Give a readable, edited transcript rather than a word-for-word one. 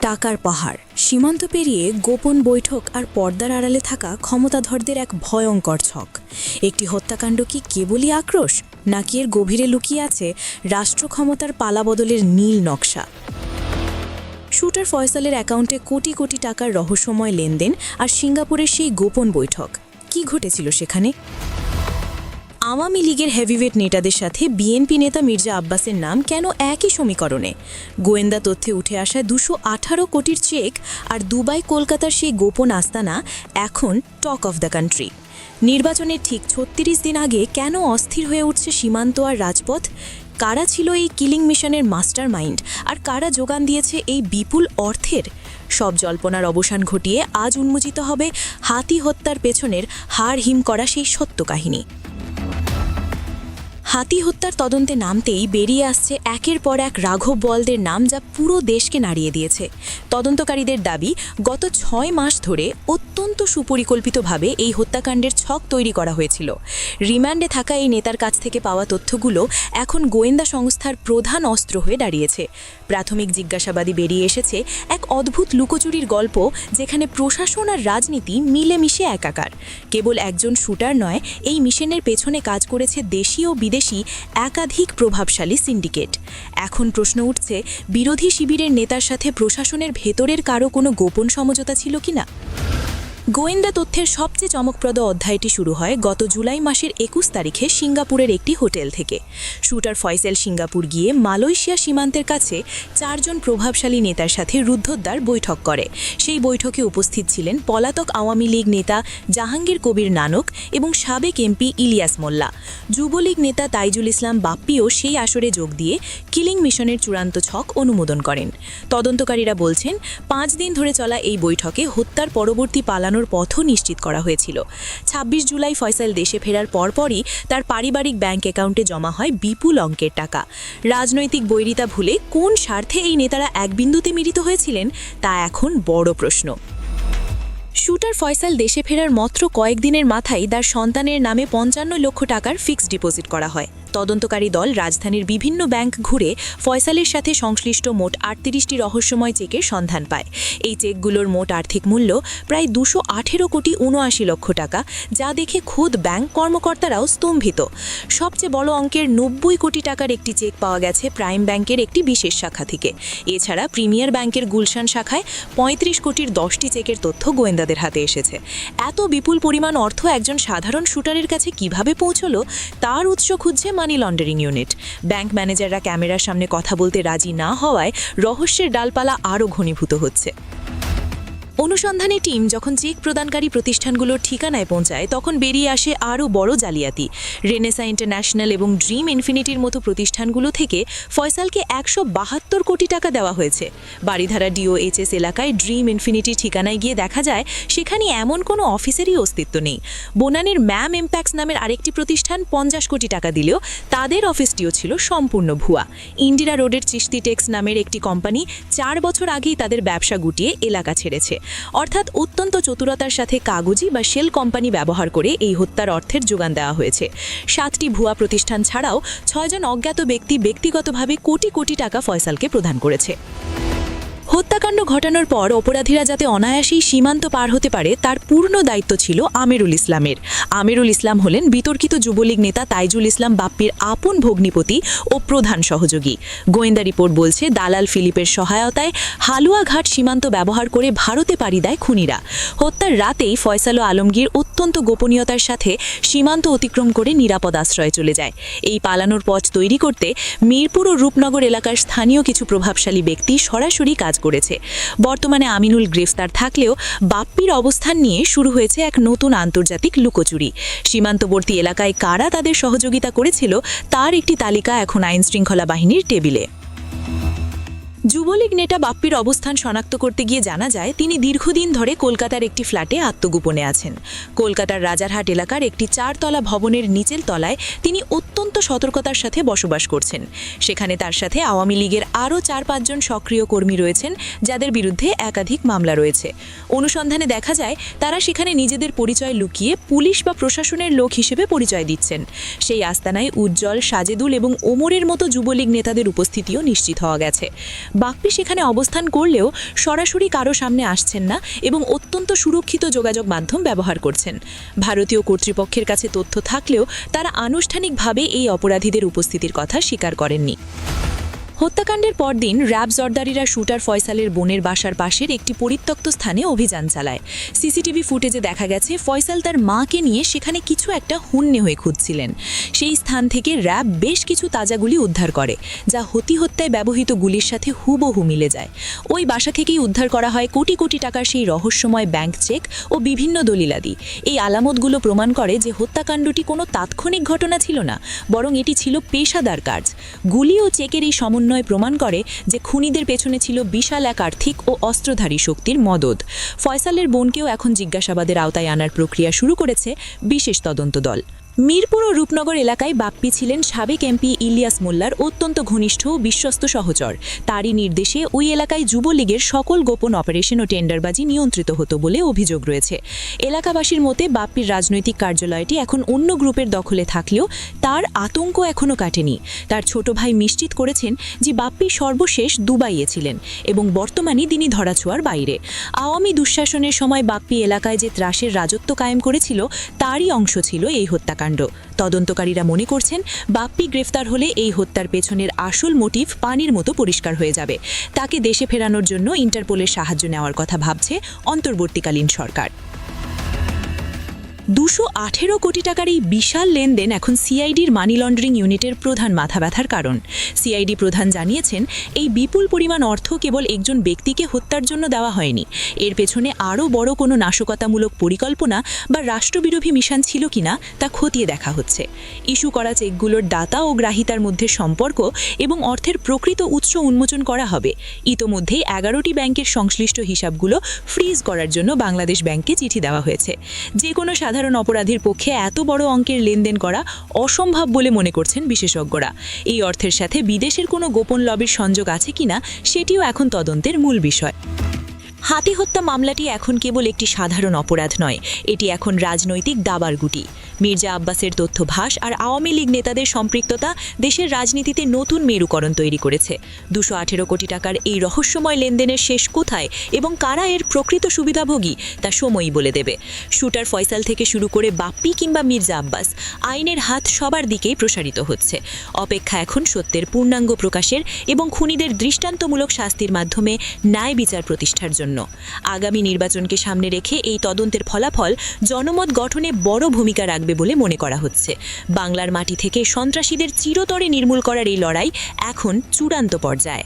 টাকার পাহাড়, সীমান্ত পেরিয়ে গোপন বৈঠক আর পর্দার আড়ালে থাকা ক্ষমতাধরদের এক ভয়ঙ্কর ছক। একটি হত্যাকাণ্ড কি কেবলই আক্রোশ, নাকি এর গভীরে লুকিয়ে আছে রাষ্ট্র ক্ষমতার পালাবদলের নীল নকশা? শুটার ফয়সালের অ্যাকাউন্টে কোটি কোটি টাকার রহস্যময় লেনদেন আর সিঙ্গাপুরের সেই গোপন বৈঠক, কি ঘটেছিল সেখানে? আওয়ামী লীগের হেভিওয়েট নেতাদের সাথে বিএনপি নেতা মির্জা আব্বাসের নাম কেন একই সমীকরণে? গোয়েন্দা তথ্যে উঠে আসা 218 কোটির চেক আর দুবাই কলকাতার সেই গোপন আস্তানা এখন টক অফ দ্য কান্ট্রি। নির্বাচনের ঠিক 36 দিন আগে কেন অস্থির হয়ে উঠছে সীমান্ত আর রাজপথ? কারা ছিল এই কিলিং মিশনের মাস্টার মাইন্ড, আর কারা যোগান দিয়েছে এই বিপুল অর্থের? সব জল্পনার অবসান ঘটিয়ে আজ উন্মোচিত হবে হাতি হত্যার পেছনের হাড় হিম করা সেই সত্য কাহিনী। হাতি হত্যার তদন্তে নামতেই বেরিয়ে আসছে একের পর এক রাঘব বোয়ালদের নাম, যা পুরো দেশকে নাড়িয়ে দিয়েছে। তদন্তকারীদের দাবি, গত 6 মাস ধরে অত্যন্ত সুপরিকল্পিতভাবে এই হত্যাকাণ্ডের ছক তৈরি করা হয়েছিল। রিমান্ডে থাকা এই নেতার কাছ থেকে পাওয়া তথ্যগুলো এখন গোয়েন্দা সংস্থার প্রধান অস্ত্র হয়ে দাঁড়িয়েছে। প্রাথমিক জিজ্ঞাসাবাদে বেরিয়ে এসেছে এক অদ্ভুত লুকোচুরির গল্প, যেখানে প্রশাসন আর রাজনীতি মিলেমিশে একাকার। কেবল একজন শুটার নয়, এই মিশনের পেছনে কাজ করেছে দেশি ও বিদেশি একাধিক প্রভাবশালী সিন্ডিকেট। এখন প্রশ্ন উঠছে, বিরোধী শিবিরের নেতার সাথে প্রশাসনের ভেতরের কারো কোনো গোপন সমঝোতা ছিল কিনা? গোয়েন্দা তথ্যের সবচেয়ে চমকপ্রদ অধ্যায়টি শুরু হয় গত জুলাই মাসের 21 তারিখে সিঙ্গাপুরের একটি হোটেল থেকে। শুটার ফয়সাল সিঙ্গাপুর গিয়ে মালয়েশিয়া সীমান্তের কাছে 4 জন প্রভাবশালী নেতার সাথে রুদ্ধদ্বার বৈঠক করে। সেই বৈঠকে উপস্থিত ছিলেন পলাতক আওয়ামী লীগ নেতা জাহাঙ্গীর কবির নানক এবং সাবেক এমপি ইলিয়াস মোল্লা। যুবলীগ নেতা তাইজুল ইসলাম বাপ্পিও সেই আসরে যোগ দিয়ে কিলিং মিশনের চূড়ান্ত ছক অনুমোদন করেন। তদন্তকারীরা বলছেন, 5 দিন ধরে চলা এই বৈঠকে হত্যার পরবর্তী পালানোর পথও নিশ্চিত করা হয়েছিল। 26 জুলাই ফয়সাল দেশে ফেরার পরপরই তার পারিবারিক ব্যাংক অ্যাকাউন্টে জমা হয় বিপুল অঙ্কের টাকা। রাজনৈতিক বৈরিতা ভুলে কোন স্বার্থে এই নেতারা এক বিন্দুতে মিলিত হয়েছিলেন, তা এখন বড় প্রশ্ন। শুটার ফয়সাল দেশে ফেরার মাত্র কয়েকদিনের মাথায় তার সন্তানের নামে 55 লক্ষ টাকার ফিক্সড ডিপোজিট করা হয়। তদন্তকারী দল রাজধানীর বিভিন্ন ব্যাংক ঘুরে ফয়সালের সাথে সংশ্লিষ্ট মোট 38টি রহস্যময় চেকের সন্ধান পায়। এই চেকগুলোর মোট আর্থিক মূল্য প্রায় 218 কোটি 79 লক্ষ টাকা, যা দেখে খোদ ব্যাংক কর্মকর্তারাও স্তম্ভিত। সবচেয়ে বড় অঙ্কের 90 কোটি টাকার একটি চেক পাওয়া গেছে প্রাইম ব্যাংকের একটি বিশেষ শাখা থেকে। এছাড়া প্রিমিয়ার ব্যাংকের গুলশান শাখায় 35 কোটির 10টি চেকের তথ্য গোয়েন্দাদের হাতে এসেছে। এত বিপুল পরিমাণ অর্থ একজন সাধারণ শুটারের কাছে কিভাবে পৌঁছলো, তার উৎস খুঁজছে মানি লন্ডারিং ইউনিট। ব্যাংক ম্যানেজাররা ক্যামেরার সামনে কথা বলতে রাজি না হওয়ায় রহস্যের ডালপালা আরও ঘনীভূত হচ্ছে। অনুসন্ধানী টিম যখন চেক প্রদানকারী প্রতিষ্ঠানগুলোর ঠিকানায় পৌঁছায়, তখন বেরিয়ে আসে আরও বড় জালিয়াতি। রেনেসা ইন্টারন্যাশনাল এবং ড্রিম ইনফিনিটির মতো প্রতিষ্ঠানগুলো থেকে ফয়সালকে 172 কোটি টাকা দেওয়া হয়েছে। বাড়িধারা ডিওএইচএস এলাকায় ড্রিম ইনফিনিটির ঠিকানায় গিয়ে দেখা যায় সেখানে এমন কোনো অফিসেরই অস্তিত্ব নেই। বনানীর ম্যাম ইম্প্যাক্টস নামের আরেকটি প্রতিষ্ঠান 50 কোটি টাকা দিলেও তাদের অফিসটিও ছিল সম্পূর্ণ ভুয়া। ইন্দিরা রোডের চিশতি টেক্স নামের একটি কোম্পানি 4 বছর আগেই তাদের ব্যবসা গুটিয়ে এলাকা ছেড়েছে। অর্থাৎ অত্যন্ত চতুরতার সাথে কাগজি বা শেল কোম্পানি ব্যবহার করে এই হত্যার অর্থের যোগান দেওয়া হয়েছে। 7টি ভুয়া প্রতিষ্ঠান ছাড়াও 6 জন অজ্ঞাত ব্যক্তি ব্যক্তিগতভাবে কোটি কোটি টাকা ফয়সালকে প্রদান করেছে। হত্যাকাণ্ড ঘটানোর পর অপরাধীরা যাতে অনায়াসেই সীমান্ত পার হতে পারে, তার পূর্ণ দায়িত্ব ছিল আমিরুল ইসলামের। আমিরুল ইসলাম হলেন বিতর্কিত যুবলীগ নেতা তাইজুল ইসলাম বাপ্পির আপন ভগ্নিপতি ও প্রধান সহযোগী। গোয়েন্দা রিপোর্ট বলছে, দালাল ফিলিপের সহায়তায় হালুয়াঘাট সীমান্ত ব্যবহার করে ভারতে পাড়ি দেয় খুনিরা। হত্যার রাতেই ফয়সাল ও আলমগীর অত্যন্ত গোপনীয়তার সাথে সীমান্ত অতিক্রম করে নিরাপদ আশ্রয়ে চলে যায়। এই পালানোর পথ তৈরি করতে মিরপুর ও রূপনগর এলাকার স্থানীয় কিছু প্রভাবশালী ব্যক্তি সরাসরি কাজ করেছে। বর্তমানে আমিনুল গ্রেফতার থাকলেও বাপ্পির অবস্থান নিয়ে শুরু হয়েছে এক নতুন আন্তর্জাতিক লুকোচুরি। সীমান্তবর্তী এলাকায় কারা তাদের সহযোগিতা করেছিল, তার একটি তালিকা এখন আইনশৃঙ্খলা বাহিনীর টেবিলে। যুবলীগ নেতা বাপ্পির অবস্থান শনাক্ত করতে গিয়ে জানা যায়, তিনি দীর্ঘদিন ধরে কলকাতার একটি ফ্ল্যাটে আত্মগোপনে আছেন। কলকাতার রাজারহাট এলাকার একটি 4তলা ভবনের নিচের তলায় তিনি অত্যন্ত সতর্কতার সাথে বসবাস করছেন। সেখানে তার সাথে আওয়ামী লীগের আরও 4-5 জন সক্রিয় কর্মী রয়েছেন, যাদের বিরুদ্ধে একাধিক মামলা রয়েছে। অনুসন্ধানে দেখা যায়, তারা সেখানে নিজেদের পরিচয় লুকিয়ে পুলিশ বা প্রশাসনের লোক হিসেবে পরিচয় দিচ্ছেন। সেই আস্তানায় উজ্জ্বল, সাজেদুল এবং ওমরের মতো যুবলীগ নেতাদের উপস্থিতিও নিশ্চিত হওয়া গেছে। বাপ্পি সেখানে অবস্থান করলেও সরাসরি কারো সামনে আসছেন না এবং অত্যন্ত সুরক্ষিত যোগাযোগ মাধ্যম ব্যবহার করছেন। ভারতীয় কর্তৃপক্ষের কাছে তথ্য থাকলেও তারা আনুষ্ঠানিকভাবে এই অপরাধীদের উপস্থিতির কথা স্বীকার করেননি। হত্যাকাণ্ডের পরদিন র্যাব জর্দারিরা শুটার ফয়সালের বোনের বাসার পাশের একটি পরিত্যক্ত স্থানে অভিযান চালায়। সিসিটিভি ফুটেজে দেখা গেছে ফয়সাল তার মাকে নিয়ে সেখানে কিছু একটা হুন্নে হয়ে খুঁজছিলেন। সেই স্থান থেকে র্যাব বেশ কিছু তাজা গুলি উদ্ধার করে, যা হত্যায় ব্যবহৃত গুলির সাথে হুবহু মিলে যায়। ওই বাসা থেকেই উদ্ধার করা হয় কোটি কোটি টাকার সেই রহস্যময় ব্যাংক চেক ও বিভিন্ন দলিলাদি। এই আলামতগুলো প্রমাণ করে যে হত্যাকাণ্ডটি কোনো তাৎক্ষণিক ঘটনা ছিল না, বরং এটি ছিল পেশাদার কাজ। গুলি ও চেকের এই সমন্বয় প্রমাণ করে যে খুনিদের পেছনে ছিল বিশাল এক আর্থিক ও অস্ত্রধারী শক্তির মদদ। ফয়সালের বোনকেও এখন জিজ্ঞাসাবাদের আওতায় আনার প্রক্রিয়া শুরু করেছে বিশেষ তদন্ত দল। মিরপুর ও রূপনগর এলাকায় বাপ্পি ছিলেন সাবেক এমপি ইলিয়াস মোল্লার অত্যন্ত ঘনিষ্ঠ ও বিশ্বস্ত সহচর। তারই নির্দেশে ওই এলাকায় যুবলীগের সকল গোপন অপারেশন ও টেন্ডারবাজি নিয়ন্ত্রিত হতো বলে অভিযোগ রয়েছে। এলাকাবাসীর মতে বাপ্পির রাজনৈতিক কার্যালয়টি এখন অন্য গ্রুপের দখলে থাকলেও তার আতঙ্ক এখনও কাটেনি। তার ছোট ভাই নিশ্চিত করেছেন যে বাপ্পি সর্বশেষ দুবাইয়ে ছিলেন এবং বর্তমানে তিনি ধরাছোঁয়ার বাইরে। আওয়ামী দুঃশাসনের সময় বাপ্পি এলাকায় যে ত্রাসের রাজত্ব কায়েম করেছিল তারই অংশ ছিল এই হত্যাকাণ্ড। তদন্তকারীরা মনে করছেন বাপ্পি গ্রেফতার হলে এই হত্যার পেছনের আসল মোটিভ পানির মতো পরিষ্কার হয়ে যাবে। তাকে দেশে ফেরানোর জন্য ইন্টারপোলের সাহায্য নেওয়ার কথা ভাবছে অন্তর্বর্তীকালীন সরকার। 218 কোটি টাকার এই বিশাল লেনদেন এখন সিআইডির মানি লন্ডারিং ইউনিটের প্রধান মাথা ব্যথার কারণ। সিআইডি প্রধান জানিয়েছেন, এই বিপুল পরিমাণ অর্থ কেবল একজন ব্যক্তিকে হত্যার জন্য দেওয়া হয়নি। এর পেছনে আরও বড় কোনো নাশকতামূলক পরিকল্পনা বা রাষ্ট্রবিরোধী মিশন ছিল কিনা তা খতিয়ে দেখা হচ্ছে। ইস্যু করা চেকগুলোর দাতা ও গ্রাহিতার মধ্যে সম্পর্ক এবং অর্থের প্রকৃত উৎস উন্মোচন করা হবে। ইতোমধ্যেই 11টি ব্যাংকের সংশ্লিষ্ট হিসাবগুলো ফ্রিজ করার জন্য বাংলাদেশ ব্যাংককে চিঠি দেওয়া হয়েছে। যে কোনো সাধারণ অপরাধীর পক্ষে এত বড় অঙ্কের লেনদেন করা অসম্ভব বলে মনে করছেন বিশেষজ্ঞরা। এই অর্থের সাথে বিদেশের কোনো গোপন লবির সংযোগ আছে কিনা সেটিও এখন তদন্তের মূল বিষয়। হাতি হত্যা মামলাটি এখন কেবল একটি সাধারণ অপরাধ নয়, এটি এখন রাজনৈতিক দাবার গুটি। মির্জা আব্বাসের তথ্যভাস আর আওয়ামী লীগ নেতাদের সম্পৃক্ততা দেশের রাজনীতিতে নতুন মেরুকরণ তৈরি করেছে। 218 কোটি টাকার এই রহস্যময় লেনদেনের শেষ কোথায় এবং কারা এর প্রকৃত সুবিধাভোগী তা সময়ই বলে দেবে। শুটার ফয়সাল থেকে শুরু করে বাপ্পি কিংবা মির্জা আব্বাস, আইনের হাত সবার দিকেই প্রসারিত হচ্ছে। অপেক্ষা এখন সত্যের পূর্ণাঙ্গ প্রকাশের এবং খুনিদের দৃষ্টান্তমূলক শাস্তির মাধ্যমে ন্যায় বিচার প্রতিষ্ঠার জন্য। আগামী নির্বাচনকে সামনে রেখে এই তদন্তের ফলাফল জনমত গঠনে বড় ভূমিকা রাখবে বলে মনে করা হচ্ছে। বাংলার মাটি থেকে সন্ত্রাসীদের চিরতরে নির্মূল করার এই লড়াই এখন চূড়ান্ত পর্যায়ে।